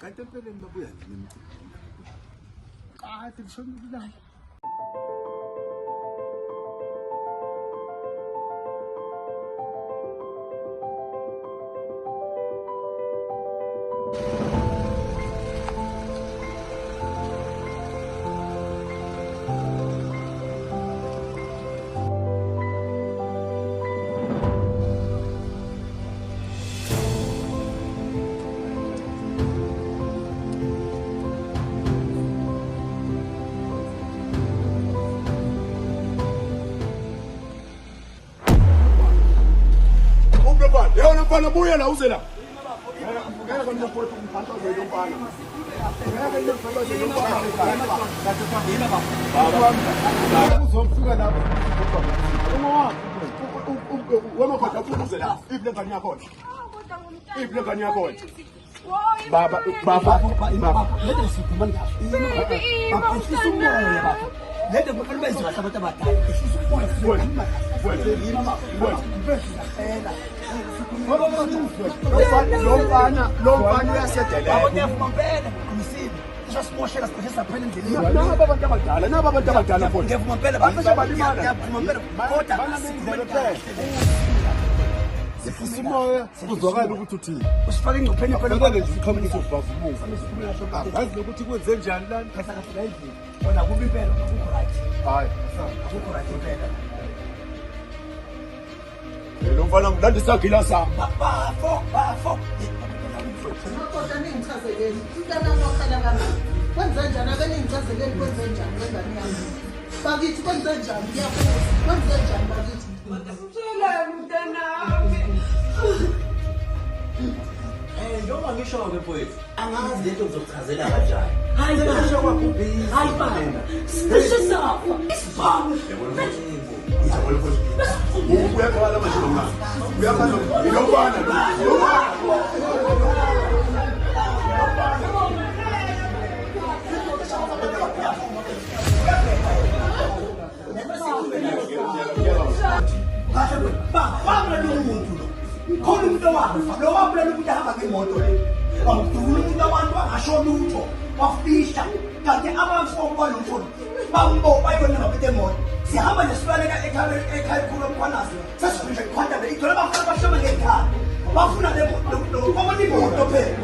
kanti empeleni babuya nini? Kade kushonile la. Leona mfana buya la uze la. Ngeke konophothi umphantsi wethu mfana. Ngeke nifakaze lo mfana. Baba uzofika lapha. Uma wama kodwa uze la. Iple ngani yakho. Iple ngani yakho. Baba lethe sikhuluma ngaso. Baba ufisa umoya baba. Lethe kufanele bezwe abantu abadala. Ufisa umoya. Wena yini mama? Wena. Lo mfana uyasedelela. Baba ngiyafuna impela ngisibe. Sasimoshela siphethisa phela endleleni. Naba abantu abadala, naba abantu abadala phela. Ngiyafuna impela ngiyafuna impela kodwa basizele phela. Sifisa umoya uzwakala ukuthi uthini. Usifaka ingcupheni phela ngeke ngiziqhamuke usibavu umuva. Ngazi ukuthi kwenze njani lana. Phela kahle endlini. Wona kubi impela akukho right. Hayi, akukho right impela. Lo mfana mlandisa gilasa. Bafo. Kodwa ningichazeleni. Umntana wakhala kancane. Kwenze njani abeningichazeleni kwenze njani ngani yami. Bakithi kwenze njani ngiyafuna. Kwenze njani bakithi. Ngitshela mntanami. Njengoba ngisho-ke mfowethu, angazi lento ngizokuchazela kanjani. Hayi baba. Sisho safa. Isibhamu. Uyakhala manje lo mama. Uyakhala lo mfana lo. Baba lo muntu lo. Khona umuntu wakho, lo wapha lo ukuthi ahamba ngemoto le. Awudukula umuntu abantu bangasho lutho. Wafisha kanti abafo kwalutho. Bambopha yona ngaphethe emoto. Sihamba nesibaleka ekhaya khulu umkhwanazi. Sasifisha ikhwanda le. Ithola bafana bashoma ngekhaya. Bafuna le moto, komo imoto phela.